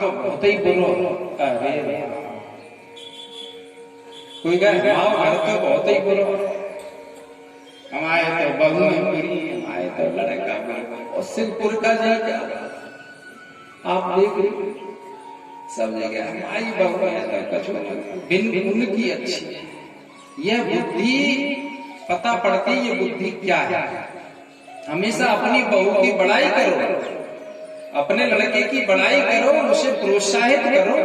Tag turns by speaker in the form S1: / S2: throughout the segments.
S1: बहुत ही बुरो। अरे कोई कहे माँ घर तो बहुत ही बुरो, हमारे तो बहू बुरी, हमारे तो लड़का बुरा। और सिद्धपुर का जी क्या आप देख रहे सब जगह हमारी बहू है तो कुछ बिन उनकी अच्छी। यह बुद्धि पता पड़ती, ये बुद्धि क्या है। हमेशा अपनी बहू की बड़ाई करो, अपने लड़के की बड़ाई करो, उसे प्रोत्साहित करो।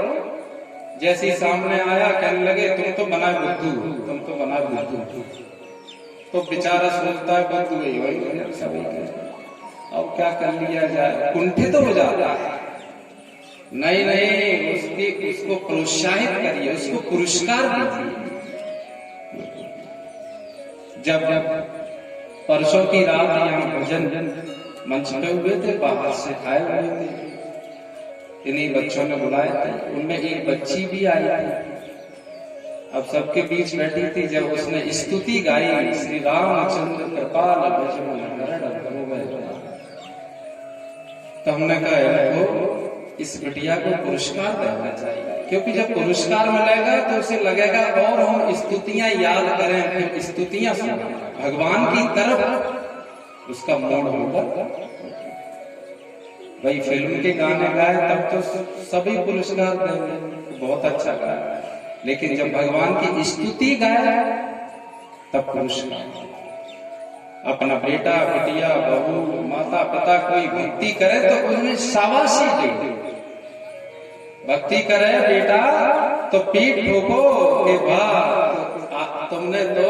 S1: जैसे सामने आया कहने लगे तुम तो बना बुद्धू, तुम तो बना बुद्धू, तो बेचारा सोचता है बुद्धू वही सभी अब क्या कर लिया जाए, कुंठित तो हो जाता है। नहीं उसको प्रोत्साहित करिए, उसको पुरस्कार दीजिए। जब परसों की रात यहाँ भजन मंच पे हुए थे, बाहर से आए हुए थे, इन्हीं बच्चों ने बुलाए थे, उनमें एक बच्ची भी आई थी। अब सबके बीच बैठी थी, जब उसने स्तुति गाई श्री रामचंद्र कृपाल भजन तो हमने कहा इनको इस बिटिया को पुरस्कार देना चाहिए, क्योंकि जब पुरस्कार मिलेगा तो उसे लगेगा और हम स्तुतियां याद करें, फिर स्तुतियां सुनें भगवान की तरफ, उसका मूड होगा। भाई फिल्म के गाने गाए तब तो सभी पुरस्कार देंगे, बहुत अच्छा गाया, लेकिन जब भगवान की स्तुति गाए तब पुरस्कार। अपना बेटा बिटिया बहू माता पिता कोई भक्ति करे तो उन्हें शाबाशी दे। भक्ति करे बेटा तो पीठ ठोको कि वाह तुमने तो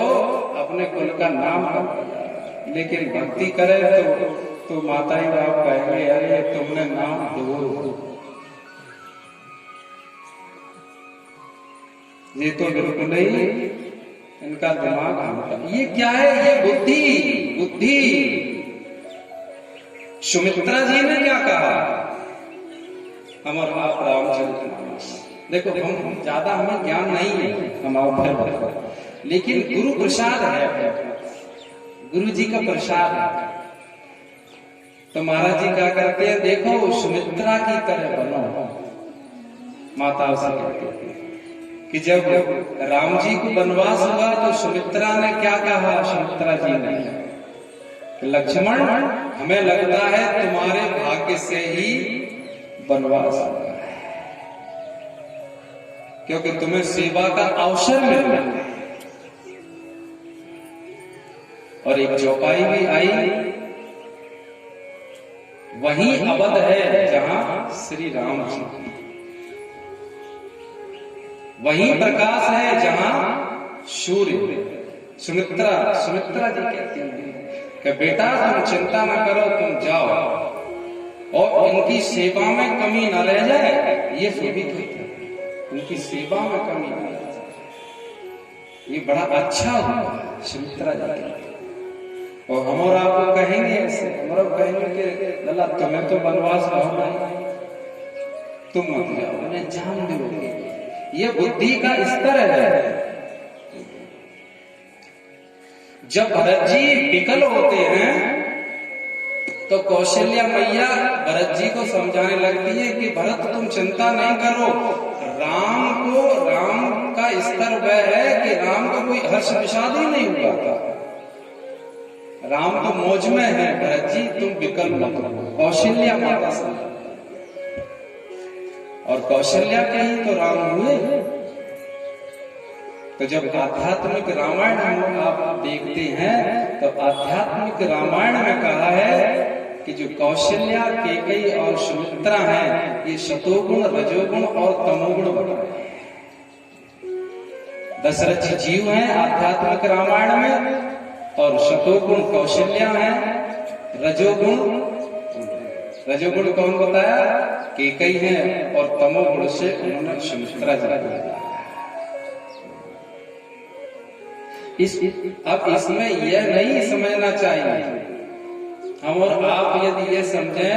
S1: अपने कुल का नाम कर दिया, लेकिन भक्ति करे तो माता ही बाप कहेंगे अरे तुमने नाम दो। ये तो बिल्कुल नहीं, इनका दिमाग हमका। ये क्या है, ये बुद्धि। सुमित्रा जी ने क्या कहा, हमारा आप रामचरितमानस देखो, हम ज्यादा हमें ज्ञान नहीं है, हम आप लेकिन गुरु प्रसाद है, गुरु जी का प्रसाद है। तो महाराज जी क्या करते हैं, देखो सुमित्रा की तरह बनो। माता से कहते हैं कि जब राम जी को वनवास हुआ तो सुमित्रा ने क्या कहा, सुमित्रा जी ने कि लक्ष्मण हमें लगता है तुम्हारे भाग्य से ही वनवास हुआ है, क्योंकि तुम्हें सेवा का अवसर मिल रहा है। और एक चौपाई भी आई, वही अवध है जहां श्री राम जी, वही प्रकाश है जहां सूर्य। सुमित्रा जी कहती हैं कि बेटा तुम चिंता न करो, तुम जाओ और इनकी सेवा में कमी न रह जाए, ये सभी कहते हैं उनकी सेवा में कमी न रह जाए, ये बड़ा अच्छा हुआ। सुमित्रा जी और हम और आपको कहेंगे ऐसे, हम और कहेंगे कि लल्ला तुम्हें तो वनवास होना है, तुम मत जाओ, उन्हें जान दोगे। ये बुद्धि का स्तर है। जब भरत जी विकल होते हैं तो कौशल्या मैया भरत जी को समझाने लगती है कि भरत तुम चिंता नहीं करो, राम का स्तर वह है कि राम को कोई हर्ष विषाद ही नहीं हुआ था, राम तो मौज में है, भरत जी तुम विकल मत हो। कौशल्या माता से, और कौशल्या के ही तो राम हुए। तो जब आध्यात्मिक रामायण हम आप देखते हैं तो आध्यात्मिक रामायण में कहा है कि जो कौशल्या केकई और सुमित्रा हैं, ये सतोगुण रजोगुण और तमोगुण बताए। दशरथ जी जीव हैं आध्यात्मिक रामायण में, और सतोगुण कौशल्या हैं, रजोगुण कौन बताया, केकई है, और तमोगुण से उन्होंने सुमित्रा जी बताया। अब इसमें यह नहीं समझना चाहिए, हम और आप यदि ये समझें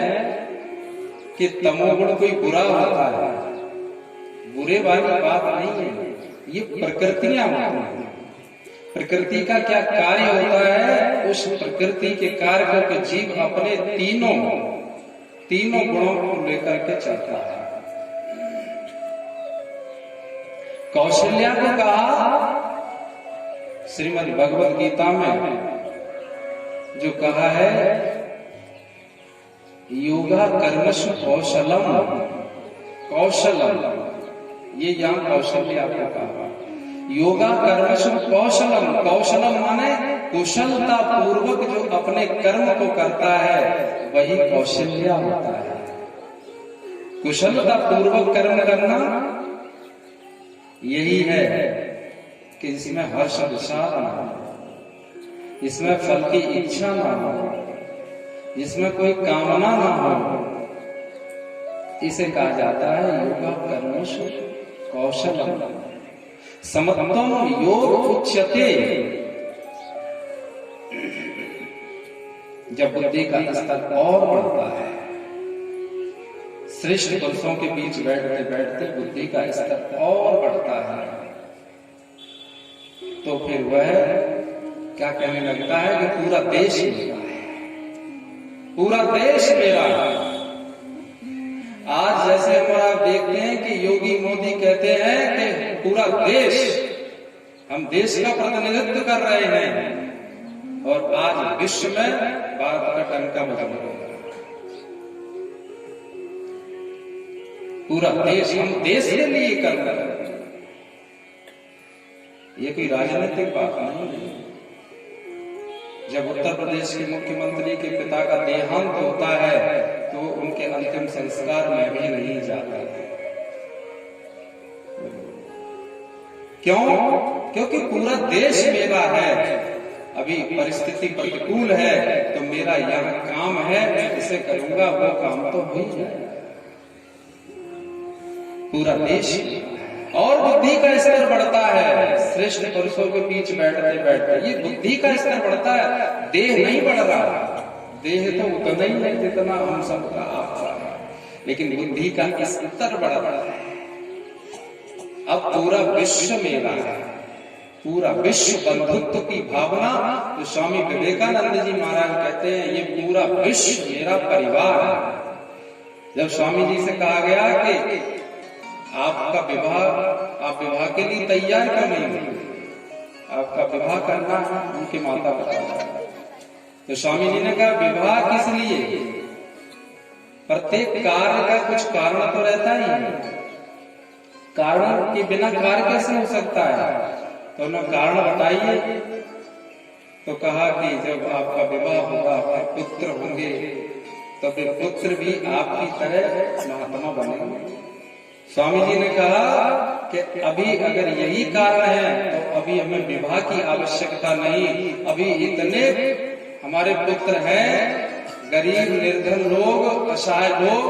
S1: कि तमोगुण कोई बुरा होता है, बुरे वाली बात नहीं है, ये प्रकृतियां होती हैं। प्रकृति का क्या कार्य होता है, उस प्रकृति के कार्य को जीव अपने तीनों गुणों को लेकर के चलता है। कौशल्या को कहा श्रीमद् भगवद गीता में जो कहा है योगा कर्मसु कौशलम, कौशलम ये यहाँ कौशल्या को कहा। योगा कर्मसु कौशलम, कौशलम माने कुशलता पूर्वक जो अपने कर्म को करता है वही कौशल्या होता है। कुशलता पूर्वक कर्म करना यही है कि इसमें हर्ष विषाद ना हो, इसमें फल की इच्छा ना हो, इसमें कोई कामना ना हो, इसे कहा जाता है योगा कर्मसु कौशलम। समत्वम योग उच्यते, जब बुद्धि का स्तर और बढ़ता है, श्रेष्ठ पुरुषों के बीच बैठते बैठते बुद्धि का स्तर और बढ़ता है, तो फिर वह क्या कहने लगता है कि पूरा देश मेरा है, पूरा देश मेरा है। आज जैसे हम आप देखते हैं कि योगी मोदी कहते हैं कि पूरा देश, हम देश का प्रतिनिधित्व कर रहे हैं, और आज विश्व में भारत का टंका बजा रहा है। पूरा देश, हम देश के लिए कर रहे हैं, ये कोई राजनीतिक बात नहीं है। जब उत्तर प्रदेश के मुख्यमंत्री के पिता का देहांत होता है तो उनके अंतिम संस्कार में भी नहीं जाता। क्यों? क्योंकि पूरा देश मेरा है। अभी परिस्थिति प्रतिकूल है तो मेरा यह काम है, मैं इसे करूंगा, वो काम तो हो ही जाएगा। पूरा देश और बुद्धि का स्तर बढ़ता है। श्रेष्ठ पुरुषों के बीच बैठते बैठते ये बुद्धि का स्तर बढ़ता है, देह नहीं बढ़ रहा। देह तो उतना ही है जितना हम सबका आपका है, लेकिन बुद्धि का स्तर बढ़ रहा है। अब पूरा विश्व मेरा है, पूरा विश्व बंधुत्व की भावना। तो स्वामी विवेकानंद जी महाराज कहते हैं ये पूरा विश्व मेरा परिवार है। जब स्वामी जी से कहा गया कि आपका विवाह, आप विवाह के लिए तैयार क्यों नहीं हुए, आपका विवाह करना है, उनके माता पिता। तो स्वामी जी ने कहा विवाह किस लिए? प्रत्येक कार्य का कुछ कारण तो रहता ही है, कारण के बिना कार्य कैसे हो सकता है? तो उन्होंने कारण बताइए। तो कहा कि जब आपका विवाह होगा, आपके पुत्र होंगे, तो वे पुत्र भी आपकी तरह महात्मा बनेंगे। स्वामी जी ने कहा कि अभी अगर यही कारण है तो अभी हमें विवाह की आवश्यकता नहीं। अभी इतने हमारे पुत्र हैं, गरीब निर्धन लोग, असहाय लोग,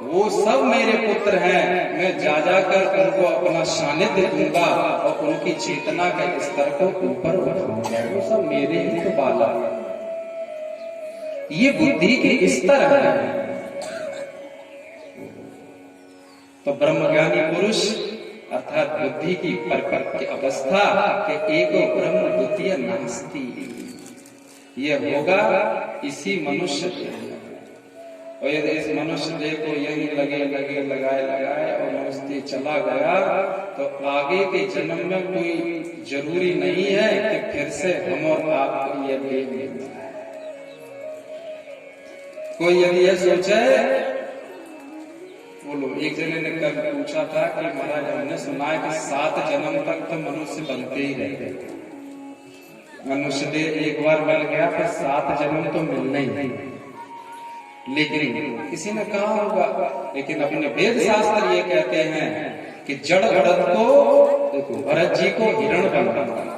S1: वो सब मेरे पुत्र हैं। मैं जा जाकर उनको अपना सानिध्य दूंगा और उनकी चेतना के स्तर को ऊपर उठाऊंगा। वो सब मेरे ही तो बालक हैं। ये बुद्धि के स्तर है। तो ब्रह्मज्ञानी पुरुष अर्थात बुद्धि की परिपक्व की अवस्था के एको ब्रह्म द्वितीय नास्ति, ये होगा इसी मनुष्य के। और यदि इस मनुष्य देह को यही लगाए और मनुष्य चला गया तो आगे के जन्म में कोई जरूरी नहीं है कि फिर से हम और आपको यह देह मिलता है। कोई यदि यह सोचे, बोलो, एक जने ने कल पूछा था कि महाराज हमने सुना है कि 7 जन्म तक तो मनुष्य बनते ही रहते, मनुष्य देह एक बार मिल गया फिर 7 जन्म तो मिलना ही नहीं। लेकिन किसी ने कहा होगा, लेकिन अपने वेद शास्त्र ये कहते हैं कि जड़ भरत को, देखो भरत जी को हिरण बनना पड़ा,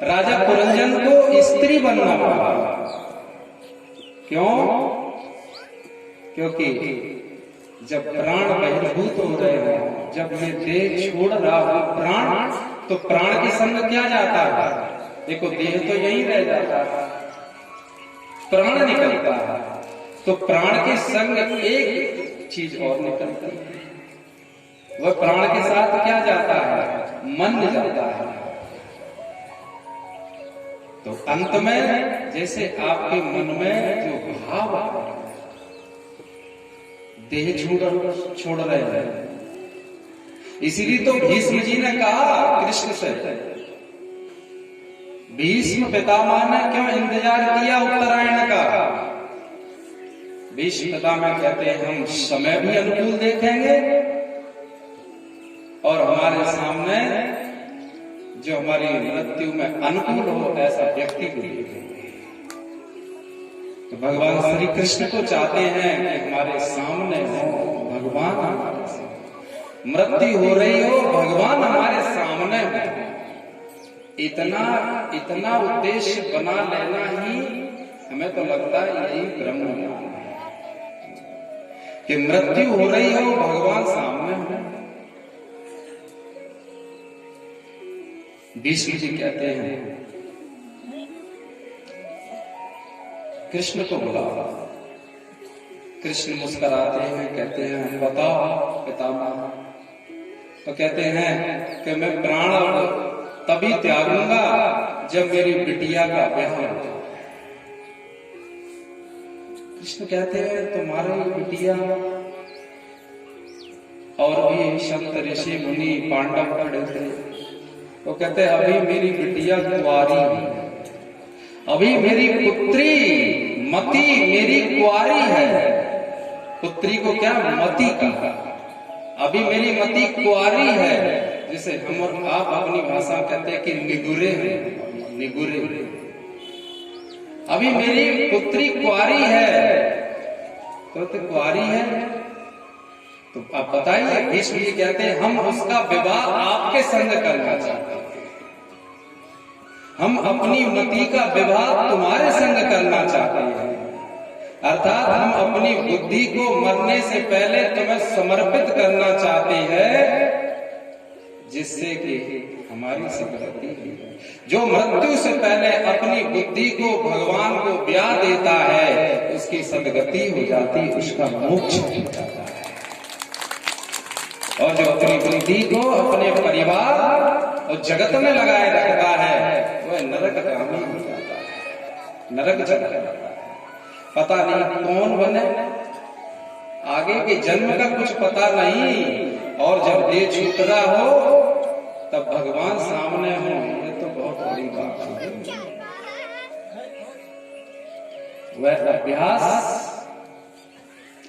S1: राजा पुरंजन को स्त्री बनना पड़ा। क्यों? क्योंकि जब प्राण बहिर्भूत हो रहे हो, जब ये देह छोड़ रहा हो प्राण, तो प्राण के संग क्या जाता है? देखो देह तो यही रह जाता है, प्राण निकलता है। तो प्राण के संग एक चीज और निकलती है, वह प्राण के साथ क्या जाता है? मन जाता है। तो अंत में जैसे आपके मन में जो भाव आ रहा है, देह छोड़ रहे हैं, इसीलिए तो भीष्म जी ने कहा कृष्ण से, भीष्म पितामह ने क्यों इंतजार किया उत्तरायण का? भीष्म पितामह कहते हैं हम समय भी अनुकूल देखेंगे और हमारे सामने जो हमारी मृत्यु में अनुकूल हो ऐसा व्यक्ति को देखेंगे। तो भगवान श्री कृष्ण को चाहते हैं कि हमारे सामने हो भगवान, हमारे सामने मृत्यु हो रही हो भगवान हमारे सामने हो। इतना उद्देश्य बना लेना ही हमें तो लगता है यही ब्रह्म ज्ञान है कि मृत्यु हो रही हो भगवान सामने हो। भीष्म जी कहते हैं कृष्ण को बुलाओ। कृष्ण मुस्कुराते हैं, कहते हैं बताओ पितामह। तो कहते हैं कि मैं प्राण तभी त्यागूंगा जब मेरी बिटिया का ब्याह हो। कृष्ण कहते हैं तुम्हारी बिटिया, और भी संत ऋषि मुनि पांडव खड़े थे, तो कहते हैं अभी मेरी बिटिया कुंवारी है, अभी मेरी पुत्री मति मेरी कुंवारी है। पुत्री को क्या मति कहा? अभी मेरी मति कुंवारी है, जिसे हम और आप अपनी भाषा कहते हैं कि निगुरे हैं, निगुरे। अभी मेरी पुत्री कुंवारी है, तो कुंवारी है तो आप बताइए। भीष्म जी कहते हैं हम उसका विवाह आपके संग करना चाहते हैं, हम अपनी मति का विवाह तुम्हारे संग करना चाहते हैं। अर्थात हम अपनी बुद्धि को मरने से पहले तुम्हें समर्पित करना चाहते हैं, जिससे कि हमारी सदगति है। जो मृत्यु से पहले अपनी बुद्धि को भगवान को ब्याह देता है उसकी सदगति हो जाती, उसका मोक्ष हो जाता है। और जो अपनी बुद्धि को अपने परिवार और जगत में लगाए रखता है वह नरकगामी हो जाता है, नरक चला जाता है। पता नहीं कौन बने, आगे के जन्म का कुछ पता नहीं, और जब देह छूट रहा हो तब भगवान सामने हो, ये तो बहुत बड़ी बात है। वह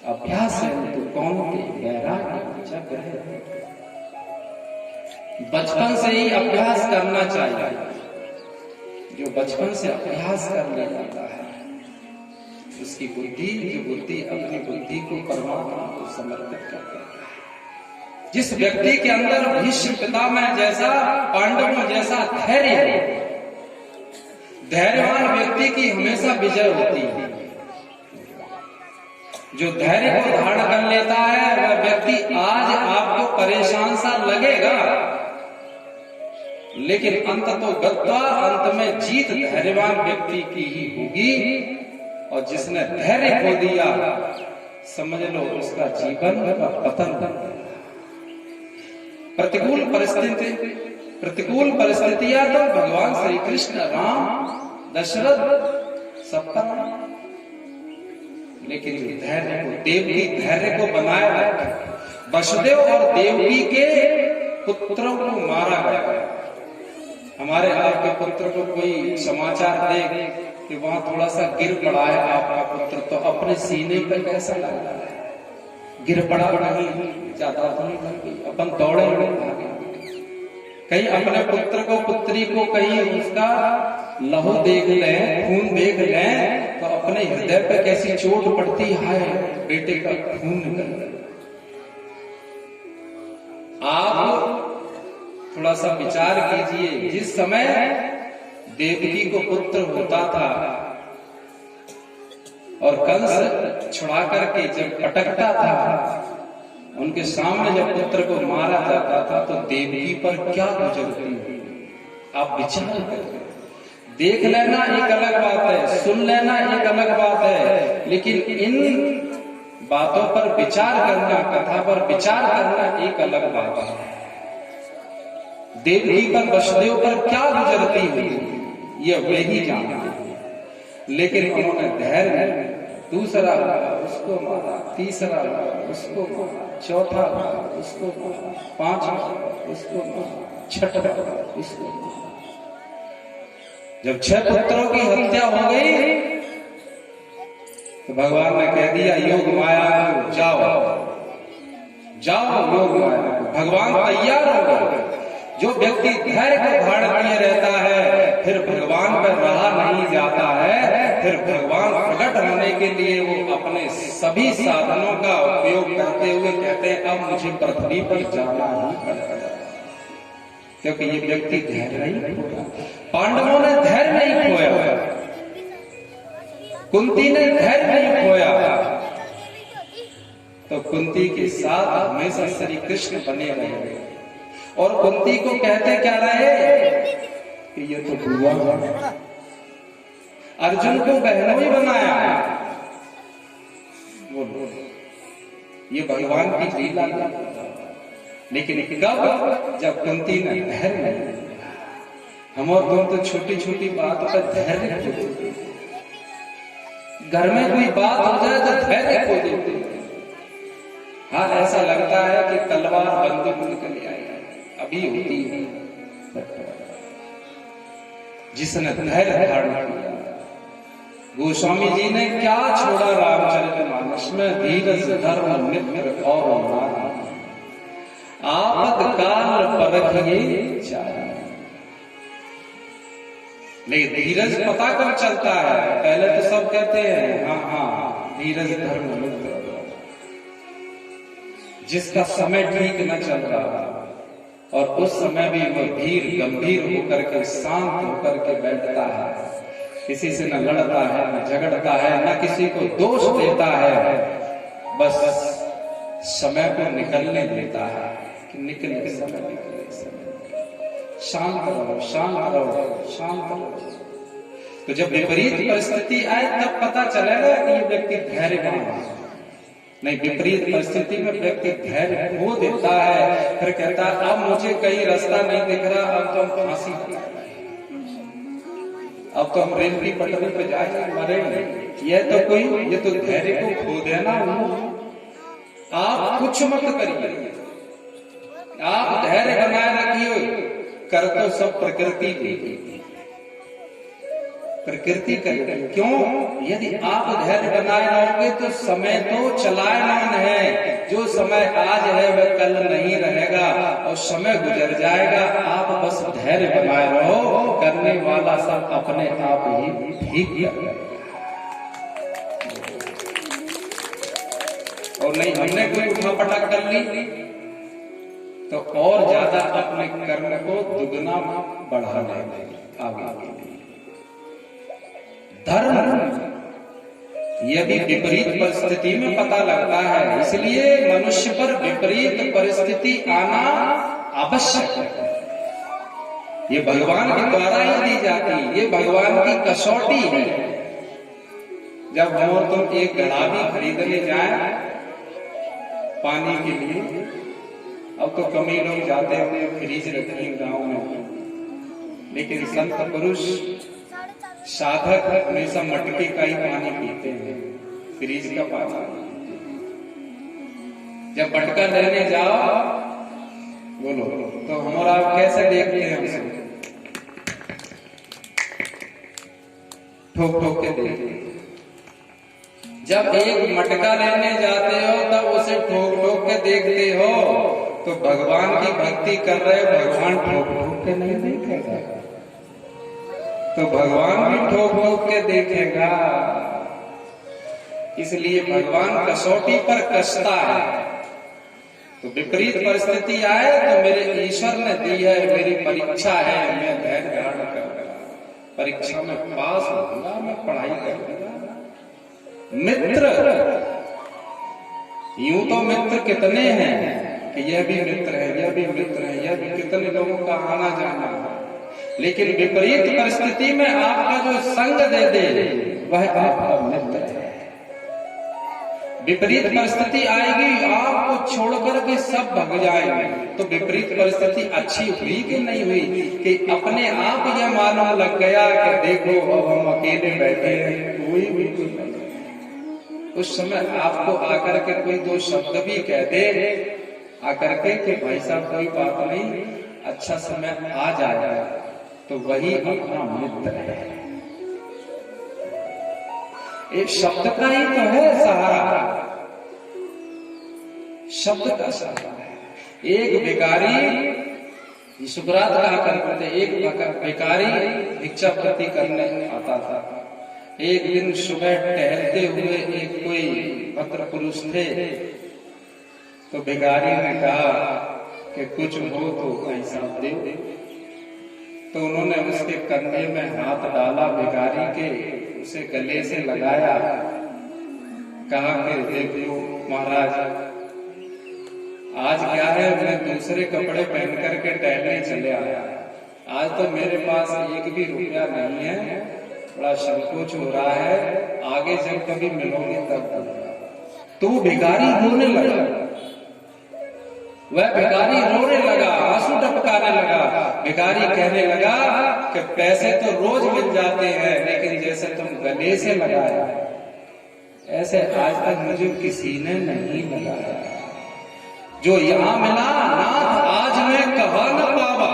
S1: अभ्यास है तो कौन के वैराग्य जग है। बचपन से ही अभ्यास करना चाहिए। जो बचपन से अभ्यास कर ले जाता है उसकी बुद्धि, जो बुद्धि अपनी बुद्धि को परमात्मा को समर्पित करता है। जिस व्यक्ति के अंदर भीष्म पितामह जैसा, पांडवों जैसा धैर्य है, धैर्यवान व्यक्ति की हमेशा विजय होती है। जो धैर्य को धारण कर लेता है वह व्यक्ति आज आपको परेशान सा लगेगा, लेकिन अंत तो गत्वा, अंत में जीत धैर्यवान व्यक्ति की ही होगी। और जिसने धैर्य खो दिया समझ लो उसका जीवन का पतन बन गया। प्रतिकूल परिस्थितियां तो भगवान श्री कृष्ण, राम, दशरथ सब पर, लेकिन धैर्य को, देवकी धैर्य को बनाए रखा। वसुदेव और देवकी के पुत्रों को मारा गया। हमारे आपके पुत्र को कोई समाचार दे कि वहां थोड़ा सा गिर पड़ा है आपका पुत्र, तो अपने सीने पर कैसा लगता है? गिर पड़ा नहीं, ज्यादा नहीं लगी, अपन दौड़े भागे। कहीं अपने पुत्र को, पुत्री को कहीं उसका लहू देख लें, खून देख लें, तो अपने हृदय पे कैसी चोट पड़ती है, बेटे का खून निकल। आप थोड़ा सा विचार कीजिए, जिस समय देवकी को पुत्र होता था और कंस छुड़ा करके जब पटकता था, उनके सामने जब पुत्र को मारा जाता था तो देवकी पर क्या गुजरती थी, आप विचार करें। देख लेना एक अलग बात है, सुन लेना एक अलग बात है, लेकिन इन बातों पर विचार करना, कथा पर विचार करना एक अलग बात है। देवकी पर, वसुदेव पर क्या गुजरती हुई ये वे ही जानते, लेकिन उन्होंने धैर्य, दूसरा उसको मारा, तीसरा उसको मारा, चौथा बार उसको मारा, पांचवा बार उसको मारा, छठवा बार उसको मारा। जब 6 पुत्रों की हत्या हो गई तो भगवान ने कह दिया योग माया को जाओ जाओ, योग माया। भगवान तैयार हो गए। जो व्यक्ति धैर्य को धारण किए रहता है फिर भगवान पर रहा नहीं जाता है, फिर भगवान प्रकट होने के लिए वो अपने सभी साधनों का उपयोग करते हुए कहते हैं अब मुझे पृथ्वी पर जाना ही पड़ेगा, क्योंकि ये व्यक्ति धैर्य नहीं खोया। पांडवों ने धैर्य नहीं खोया, कुंती ने धैर्य नहीं खोया, तो कुंती के साथ हमेशा श्री कृष्ण बने रहे। और कुंती को कहते क्या रहे कि ये तो बुआ है। अर्जुन को बहनोई बनाया, बोलो ये भगवान की लीला। लेकिन कब? जब कुंती ने धैर्य नहीं। हम और तुम तो छोटी छोटी बात पर धैर्य खो देते, घर में कोई बात हो जाए तो धैर्य खो देते। हाँ, ऐसा लगता है कि तलवार बंदूक निकल आई अभी होती है। जिसने धैर्य धारण किया, गोस्वामी जी ने क्या छोड़ा रामचरितमानस में? धीरज धर्म मित्र और नाम, आपतकाल परखिए चाहे। लेकिन धीरज पता कब चलता है? पहले तो सब कहते हैं हाँ हाँ धीरज धर्म मित्र, जिसका समय ठीक न चल रहा और उस समय भी वो धीर गंभीर होकर के शांत होकर के बैठता है, किसी से न लड़ता है न झगड़ता है न किसी को दोष देता है, बस समय को निकलने देता है कि निकले समय, निकले समय, शांत रहो शांत रहो शांत रहो। तो जब विपरीत परिस्थिति आए तब पता चलेगा कि ये व्यक्ति धैर्यवान है। नहीं, विपरीत परिस्थिति में व्यक्ति धैर्य खो देता है, फिर कहता है अब मुझे कहीं रास्ता नहीं दिख रहा, अब तो हम फांसी, अब तो हम रेल की पटरी पे जाएंगे मरेंगे। ये तो धैर्य को खो देना। आप कुछ मत करिए, आप धैर्य बनाए रखिए। कर तो सब प्रकृति की, प्रकृति करेगी। क्यों? यदि आप धैर्य बनाए रहोगे तो समय तो चलायमान है, जो समय आज है वह कल नहीं रहेगा और समय गुजर जाएगा। आप बस धैर्य बनाए रहो, करने वाला सब अपने आप ही ठीक करेगा। और नहीं, हमने कोई उठापटक कर ली तो और ज्यादा अपने कर्म को दुगना बढ़ा देंगे आगे। धर्म यह भी विपरीत परिस्थिति में पता लगता है, इसलिए मनुष्य पर विपरीत परिस्थिति आना आवश्यक है। ये भगवान के द्वारा ही दी जाती, ये भगवान की कसौटी है। जब हम और तुम एक घड़ा भी खरीदने जाए पानी के लिए, अब तो कम ही लोग जाते हैं, फ्रिज रखी गांव में, लेकिन संत पुरुष साधक हमेशा मटके का ही पानी पीते हैं, फ्रिज का पानी। जब मटका लेने जाओ बोलो तो हमारा आप कैसे देखते हैं? हमसे ठोक ठोक के देखते हैं। जब एक मटका लेने जाते हो तब उसे ठोक ठोक के देखते हो, तो भगवान की भक्ति कर रहे हो, भगवान ठोक ठोक के नहीं देखेगा, तो भगवान भी ठोक ठोक के देखेगा। इसलिए भगवान कसौटी पर कसता है। तो विपरीत परिस्थिति आए तो मेरे ईश्वर ने दी है, मेरी परीक्षा है, मैं धैर्य धारण करूंगा, परीक्षा में पास होगा, मैं पढ़ाई करूंगा। मित्र, यूं तो मित्र कितने हैं कि यह भी मित्र है, यह भी मित्र है, यह भी कितने लोगों का आना जाना है, लेकिन विपरीत परिस्थिति में आपका जो संग दे दे वह आपका मित्र है। विपरीत परिस्थिति आएगी, आपको छोड़कर के सब भग जाएंगे, तो विपरीत परिस्थिति अच्छी हुई कि नहीं हुई कि अपने आप यह मालूम लग गया कि देखो अब हम अकेले बैठे हैं, कोई भी नहीं। उस समय आपको आकर के कोई दो शब्द भी कह दे आकर के कि भाई साहब कोई बात नहीं, अच्छा समय आ जाएगा, तो वही अपना मित्र है। एक शब्द का ही तो है सहारा, शब्द का सहारा है। एक भिखारी, सुकरात कहा करते थे, एक भिखारी भिक्षावृत्ति करने आता था। एक दिन सुबह टहलते हुए एक कोई भद्र पुरुष थे, तो भिखारी ने कहा कि कुछ हो तो पैसा दे। तो उन्होंने उसके कंधे में हाथ डाला भिखारी के, उसे गले से लगाया, कहा कि देखो महाराज, आज क्या है, मैं दूसरे कपड़े पहन करके टहलने चले आया, आज तो मेरे पास एक भी रुपया नहीं है, बड़ा संकोच हो रहा है, आगे जब कभी मिलोगे तब। तो भिखारी रोने लगा, वह भिखारी रोने लगा, आंसू टपकाने लगा। भिखारी कहने लगा कि पैसे तो रोज मिल जाते हैं, लेकिन जैसे तुम गले से लगाया ऐसे आज तक मुझे किसी ने नहीं लगाया। जो यहां मिला नाथ आज मैं कहा न पावा।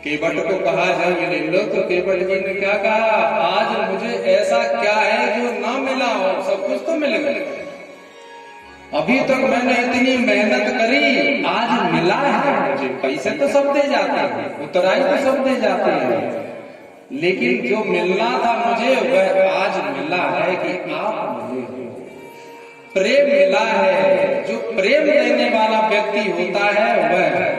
S1: केवट को कहा जब ले लो, तो केवट जी ने क्या कहा, आज मुझे ऐसा क्या है जो ना मिला हो, सब कुछ तो मिल गया। अभी तक मैंने इतनी मेहनत करी, आज मिला है मुझे। पैसे तो सब दे जाते हैं, उतराई तो सब दे जाते हैं, लेकिन जो मिलना था मुझे वह आज मिला है कि आप मिले हो। प्रेम मिला है। जो प्रेम देने वाला व्यक्ति होता है वह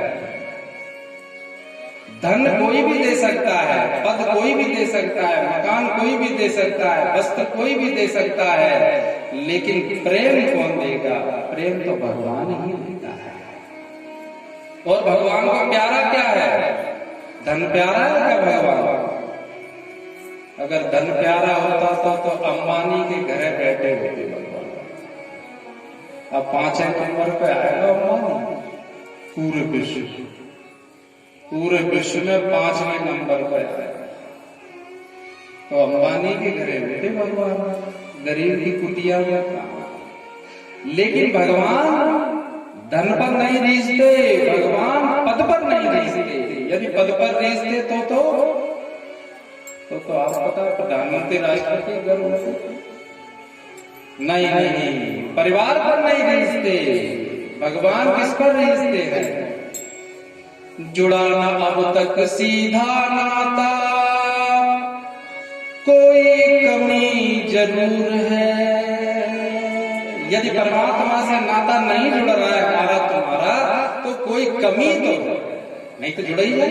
S1: धन कोई भी दे सकता है, पद कोई भी दे सकता है, मकान कोई भी दे सकता है, वस्त्र कोई भी दे सकता है, लेकिन प्रेम कौन देगा? प्रेम तो भगवान ही देता है। और भगवान को प्यारा क्या है? धन प्यारा है क्या भगवान? अगर धन प्यारा होता तो अंबानी के घर बैठे होते भगवान। अब 5 नंबर पे आएगा अंबानी, पूरे विश्व में 5वें नंबर पर आएगा। तो अंबानी के घरे बैठे भगवान, गरीब की कुटिया में काम। लेकिन भगवान धन पर नहीं रीझते, भगवान पद पर नहीं रीझते। यदि पद पर रीझते तो आप पता प्रधानमंत्री राष्ट्रपति घर होते नहीं, परिवार पर नहीं रीझते। भगवान किस पर रीझते हैं? जुड़ा ना अब तक सीधा नाता, कोई कमी जरूर है। यदि परमात्मा से नाता नहीं जुड़ रहा है हमारा तुम्हारा, तो कोई कमी तो नहीं तो जुड़ा ही है।